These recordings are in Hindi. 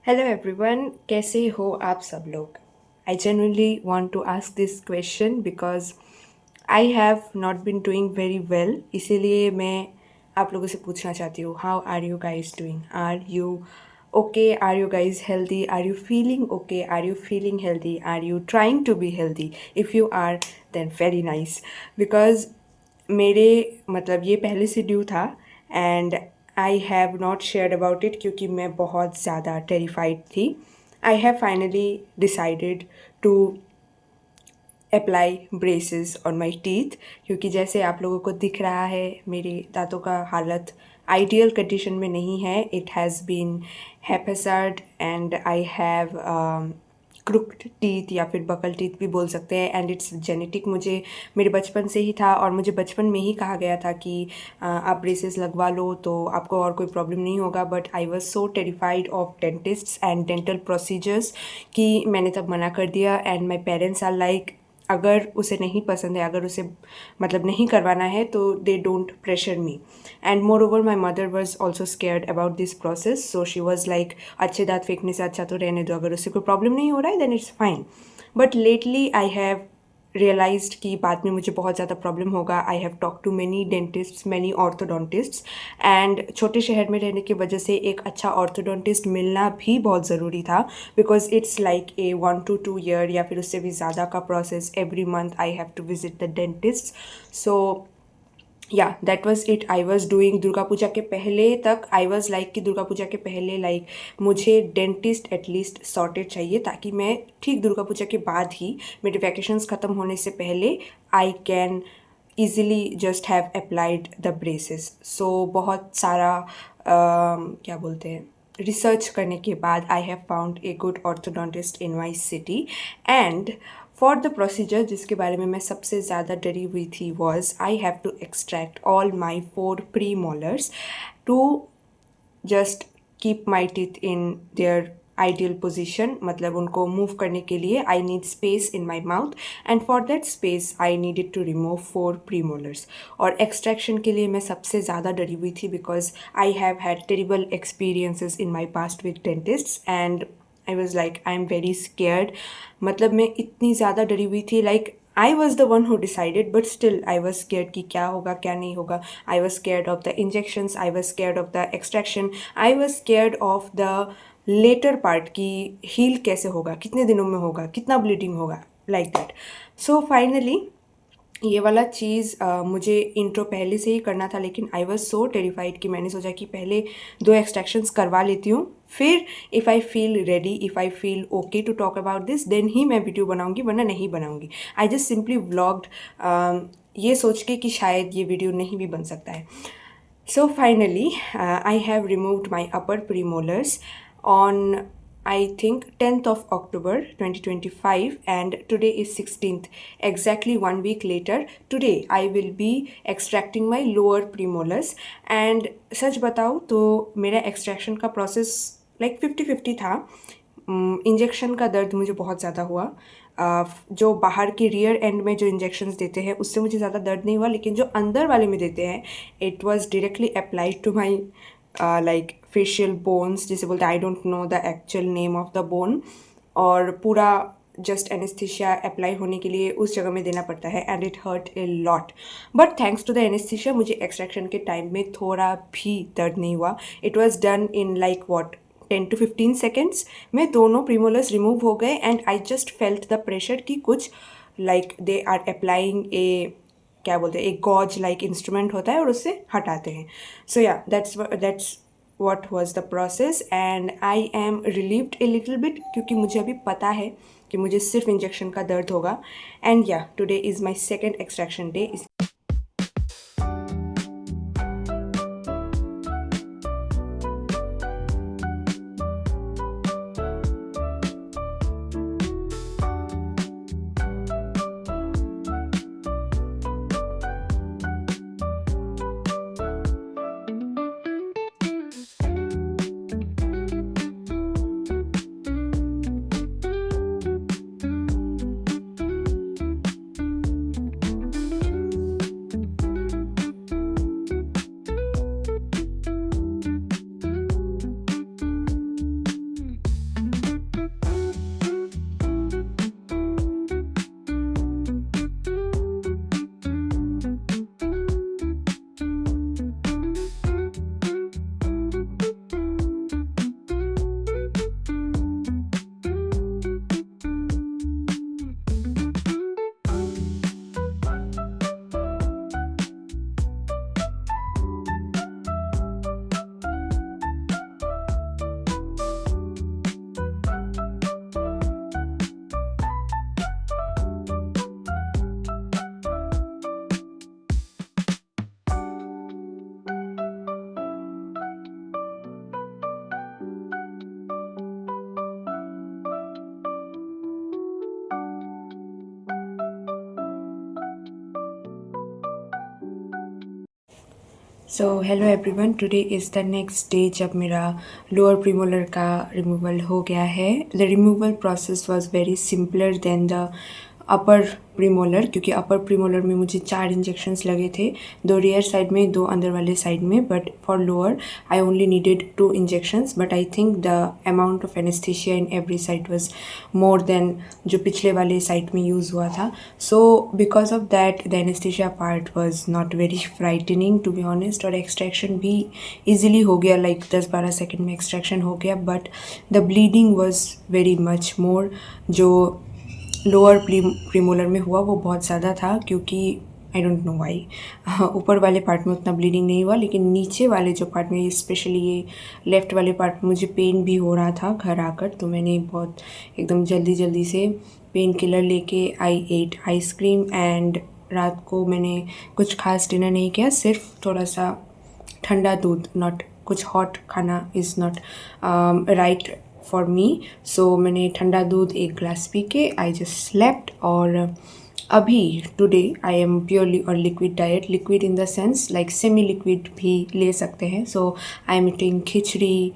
हेलो एवरीवन, कैसे हो आप सब लोग? I genuinely want to ask this question because I have not been doing very well, इसीलिए मैं आप लोगों से पूछना चाहती हूँ, how are you guys doing? Are you okay? Are you guys healthy? Are you feeling okay? Are you feeling healthy? Are you trying to be healthy? If you are then very nice, because मेरे मतलब ये पहले से ड्यू था and I have not shared about it क्योंकि मैं बहुत ज़्यादा टेरिफाइड थी. I have finally decided to apply braces on my teeth, क्योंकि जैसे आप लोगों को दिख रहा है मेरे दांतों का हालत आइडियल कंडीशन में नहीं है. It has been haphazard and I have crooked teeth या फिर बकल टीथ भी बोल सकते हैं, एंड इट्स जेनेटिक. मुझे मेरे बचपन से ही था और मुझे बचपन में ही कहा गया था कि आप ब्रेसेस लगवा लो तो आपको और कोई प्रॉब्लम नहीं होगा. But I was so terrified of dentists and dental procedures कि मैंने तब मना कर दिया. And my parents are like, अगर उसे नहीं पसंद है, अगर उसे मतलब नहीं करवाना है तो they don't pressure me. And more over my mother was also scared about this process, so she was like अच्छे दांत फेंकने से अच्छा तो रहने दो, अगर उससे कोई प्रॉब्लम नहीं हो रहा है then it's fine. But lately I have realised कि बाद में मुझे बहुत ज़्यादा प्रॉब्लम होगा. I have talk to many dentists, many orthodontists, and छोटे शहर में रहने की वजह से एक अच्छा ऑर्थोडोंटिस्ट मिलना भी बहुत ज़रूरी था, because it's like a 1 to 2 year या फिर उससे भी ज़्यादा का process. Every month I have to visit the dentist. So yeah that was it. I was doing Durga Puja के पहले तक आई वॉज लाइक कि दुर्गा पूजा के पहले लाइक मुझे डेंटिस्ट एटलीस्ट सॉर्टेड चाहिए, ताकि मैं ठीक दुर्गा पूजा के बाद ही मेरे वैकेशंस ख़त्म होने से पहले I can easily just have applied the braces. So बहुत सारा क्या बोलते हैं, रिसर्च करने के बाद I have found a good orthodontist in my city. And for the procedure जिसके बारे में मैं सबसे ज़्यादा डरी हुई थी was I have to extract all my 4 premolars to just keep my teeth in their ideal position. मतलब उनको मूव करने के लिए I need space in my mouth, and for that space I needed to remove 4 premolars. और एक्सट्रैक्शन के लिए मैं सबसे ज़्यादा डरी हुई थी because I have had terrible experiences in my past with dentists and I was like I am very scared. मतलब मैं इतनी ज़्यादा डरी हुई थी, like I was the one who decided but still I was scared कि क्या होगा क्या नहीं होगा. आई was scared of the injections, I was scared of the extraction, I was scared of the latter part कि हील कैसे होगा, कितने दिनों में होगा, कितना ब्लीडिंग होगा, लाइक दैट. सो फाइनली ये वाला चीज़ मुझे इंट्रो पहले से ही करना था, लेकिन आई वॉज सो टेरिफाइड कि मैंने सोचा कि पहले 2 एक्सट्रैक्शंस करवा लेती हूँ, फिर if I feel ready, if I feel okay to talk about this then ही मैं वीडियो बनाऊँगी, वरना नहीं बनाऊँगी. आई जस्ट सिंपली व्लॉग्ड ये सोच के कि शायद ये वीडियो नहीं भी बन सकता है. So finally, I have removed my upper premolars on I think 10th of October 2025, and today is 16th. Exactly 1 week later, today I will be extracting my lower premolars. And सच बताऊँ तो मेरा extraction का process like 50-50 था. इंजेक्शन का दर्द मुझे बहुत ज़्यादा हुआ. जो बाहर के रियर एंड में जो इंजेक्शंस देते हैं उससे मुझे ज़्यादा दर्द नहीं हुआ, लेकिन जो अंदर वाले में देते हैं it was directly applied to my like facial bones, जिसे बोलते हैं, I don't know the actual name of the bone. और पूरा जस्ट एनेस्थीसिया अप्लाई होने के लिए उस जगह में देना पड़ता है and it hurt a lot. But thanks to the anaesthesia मुझे एक्सट्रैक्शन के टाइम में थोड़ा भी दर्द नहीं हुआ. It was done in like what 10 to 15 seconds में दोनों प्रीमोलर्स रिमूव हो गए. And I just felt the pressure कि कुछ लाइक दे आर अप्लाइंग ए क्या बोलते हैं, एक गॉज लाइक इंस्ट्रूमेंट होता है और उससे हटाते हैं. सो या that's what was the process and I am relieved a little bit क्योंकि मुझे अभी पता है कि मुझे सिर्फ इंजेक्शन का दर्द होगा. And yeah today is my second extraction day. So hello everyone, today is the next day जब मेरा लोअर प्रीमोलर का रिमूवल हो गया है. The removal process was very simpler than the upper premolar, क्योंकि अपर प्रीमोलर में मुझे 4 इंजेक्शंस लगे थे, 2 रियर साइड में, 2 अंदर वाले साइड में. But for lower I only needed 2 injections. But I think the amount of anaesthesia in every side was more than जो पिछले वाले साइड में यूज़ हुआ था. So because of that the anaesthesia part was not very frightening to be honest. और एक्सट्रैक्शन भी ईजिली हो गया, लाइक 10-12 सेकेंड में एक्सट्रैक्शन हो गया. But the bleeding was very much more. जो लोअर प्रीमोलर में हुआ वो बहुत ज़्यादा था, क्योंकि आई डोंट नो वाई ऊपर वाले पार्ट में उतना ब्लीडिंग नहीं हुआ, लेकिन नीचे वाले जो पार्ट में, स्पेशली ये लेफ़्ट वाले पार्ट में मुझे पेन भी हो रहा था घर आकर. तो मैंने बहुत एकदम जल्दी जल्दी से पेन किलर लेके आई एट आइसक्रीम. एंड रात को मैंने कुछ खास डिनर नहीं किया, सिर्फ थोड़ा सा ठंडा दूध, नॉट कुछ हॉट खाना is not right for me. So मैंने ठंडा दूध 1 ग्लास पी के आई जस्ट स्लेप्ट. और अभी today I am purely on liquid diet. Liquid in the sense like semi liquid भी ले सकते हैं. So I am eating khichdi,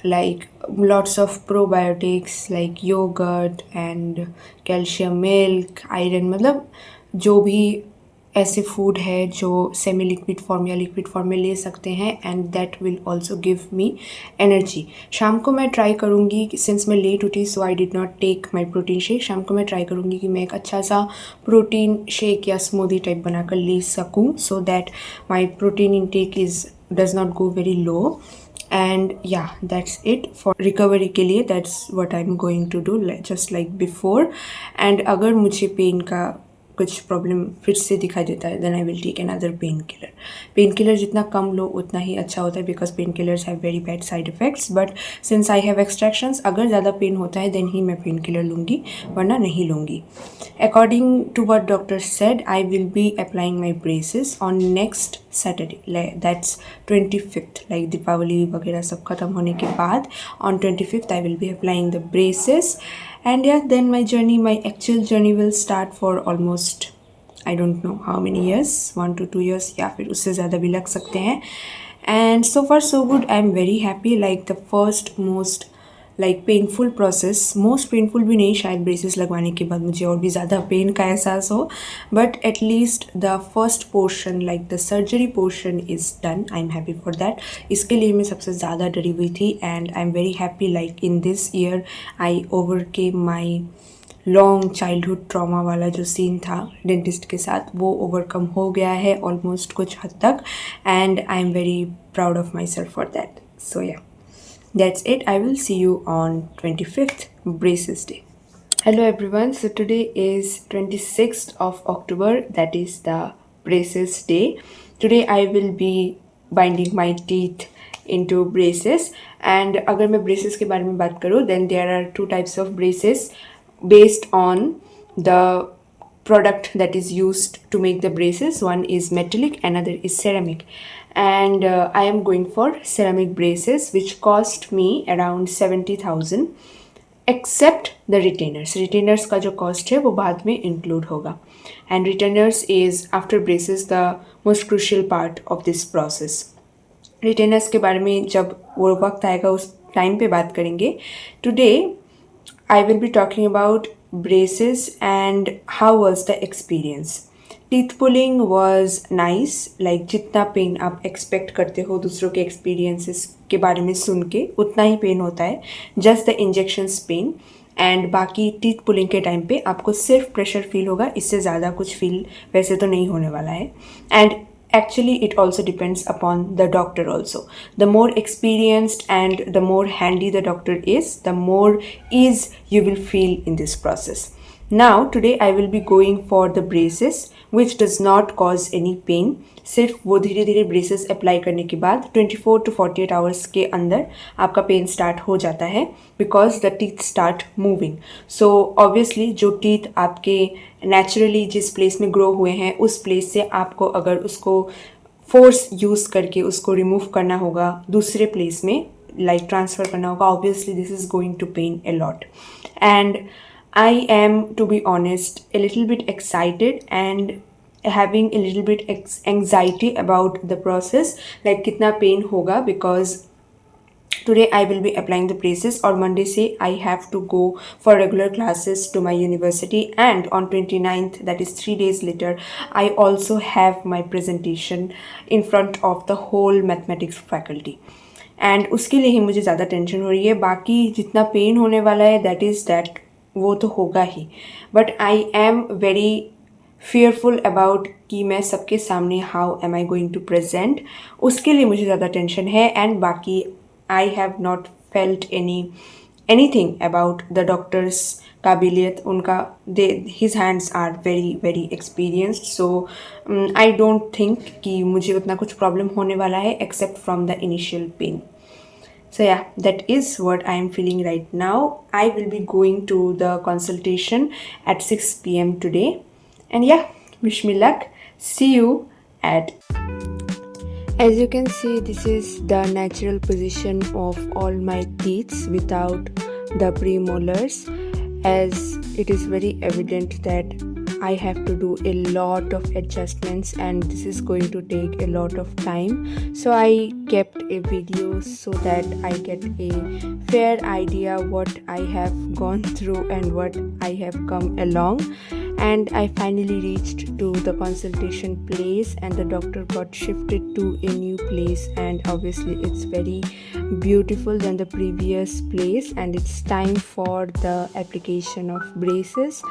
like lots of probiotics like yogurt and calcium milk, iron, मतलब जो भी ऐसे फूड है जो सेमी लिक्विड फॉर्म या लिक्विड फॉर्म में ले सकते हैं. And that will also give me energy. शाम को मैं ट्राई करूँगी कि सिंस मैं लेट उठी so I did not take my protein shake. शाम को मैं ट्राई करूँगी कि मैं एक अच्छा सा प्रोटीन शेक या स्मूदी टाइप बनाकर ले सकूँ, so that my protein intake does not go very low. And yeah that's it for recovery के लिए. That's what I am going to do, just like before. And अगर मुझे पेन का कुछ प्रॉब्लम फिर से दिखाई देता है then I will take another pain killer. Pain killer जितना कम लो उतना ही अच्छा होता है, because pain killers have very bad side effects. But since I have extractions, अगर ज़्यादा पेन होता है देन ही मैं पेन किलर लूँगी, वरना नहीं लूँगी. According to what doctor said, I will be applying my braces on next Saturday, that's 25th, like Deepavali वगैरह सब ख़त्म होने के बाद on 25th I will be applying the braces. And yeah, then my actual journey will start for almost I don't know how many years, 1 to 2 years, या फिर उससे ज़्यादा भी लग सकते हैं. And so far so good. I am very happy. Like the first most like painful process, most painful भी नहीं शायद, ब्रेसेस लगवाने के बाद मुझे और भी ज़्यादा पेन का एहसास हो, but at least the first portion like the surgery portion is done. I am happy for that. इसके लिए मैं सबसे ज़्यादा डरी हुई थी. And I am very happy like in this year I overcame my long childhood trauma वाला जो सीन था डेंटिस्ट के साथ, वो ओवरकम हो गया है ऑलमोस्ट कुछ हद तक. And I am very proud of myself for that. So yeah, that's it. I will see you on 25th, Braces Day. Hello everyone. So today is 26th of October. That is the Braces Day. Today I will be binding my teeth into braces. And अगर मैं braces के बारे में बात करूँ, then there are 2 types of braces based on the product that is used to make the braces. One is metallic, another is ceramic. And I am going for ceramic braces which cost me around 70,000 except the retainers. Retainers का जो cost है वो बाद में include होगा. And retainers is after braces the most crucial part of this process. Retainers के बारे में जब वो वक्त आएगा उस टाइम पे बात करेंगे. Today I will be talking about braces and how was the experience. Teeth pulling was nice. Like जितना पेन आप एक्सपेक्ट करते हो दूसरों के एक्सपीरियंसेस के बारे में सुन के, उतना ही पेन होता है, just the injections pain. And बाकी टीथ पुलिंग के टाइम पे आपको सिर्फ प्रेशर फील होगा, इससे ज़्यादा कुछ फील वैसे तो नहीं होने वाला है. And actually it also depends upon the doctor also. The more experienced and the more handy the doctor is, the more ease you will feel in this process. Now today I will be going for the braces which does not cause any pain. सिर्फ वो धीरे धीरे ब्रेसेस अप्लाई करने के बाद 24 to 48 आवर्स के अंदर आपका पेन स्टार्ट हो जाता है, because the teeth start moving. So obviously जो टीथ आपके नेचुरली जिस प्लेस में ग्रो हुए हैं उस प्लेस से आपको अगर उसको फोर्स यूज़ करके उसको रिमूव करना होगा दूसरे प्लेस में, लाइक ट्रांसफ़र करना होगा, obviously this is going to pain a lot. And I am, to be honest, a little bit excited and having a little bit anxiety about the process, like कितना pain होगा, because today I will be applying the braces, or Monday से I have to go for regular classes to my university, and on 29th, that is 3 days later, I also have my presentation in front of the whole mathematics faculty. And उसके लिए ही मुझे ज़्यादा टेंशन हो रही है. बाकी जितना पेन होने वाला है दैट इज़ दैट, वो तो होगा ही, but I am very fearful about कि मैं सबके सामने how am I going to present, उसके लिए मुझे ज़्यादा टेंशन है. एंड बाकी I have not felt anything about the doctor's काबिलियत. उनका his hands are very very experienced, so I don't think कि मुझे उतना कुछ प्रॉब्लम होने वाला है except from the initial pain. So yeah, that is what I am feeling right now. I will be going to the consultation at 6 p.m. today, and yeah, wish me luck. See you at. As you can see, this is the natural position of all my teeth without the premolars, as it is very evident that I have to do a lot of adjustments and this is going to take a lot of time. So I kept a video so that I get a fair idea what I have gone through and what I have come along. And I finally reached to the consultation place, and the doctor got shifted to a new place, and obviously it's very beautiful than the previous place, and it's time for the application of braces.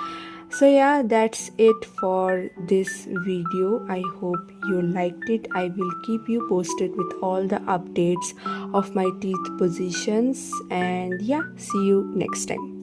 So yeah, that's it for this video. I hope you liked it. I will keep you posted with all the updates of my teeth positions, and yeah, see you next time.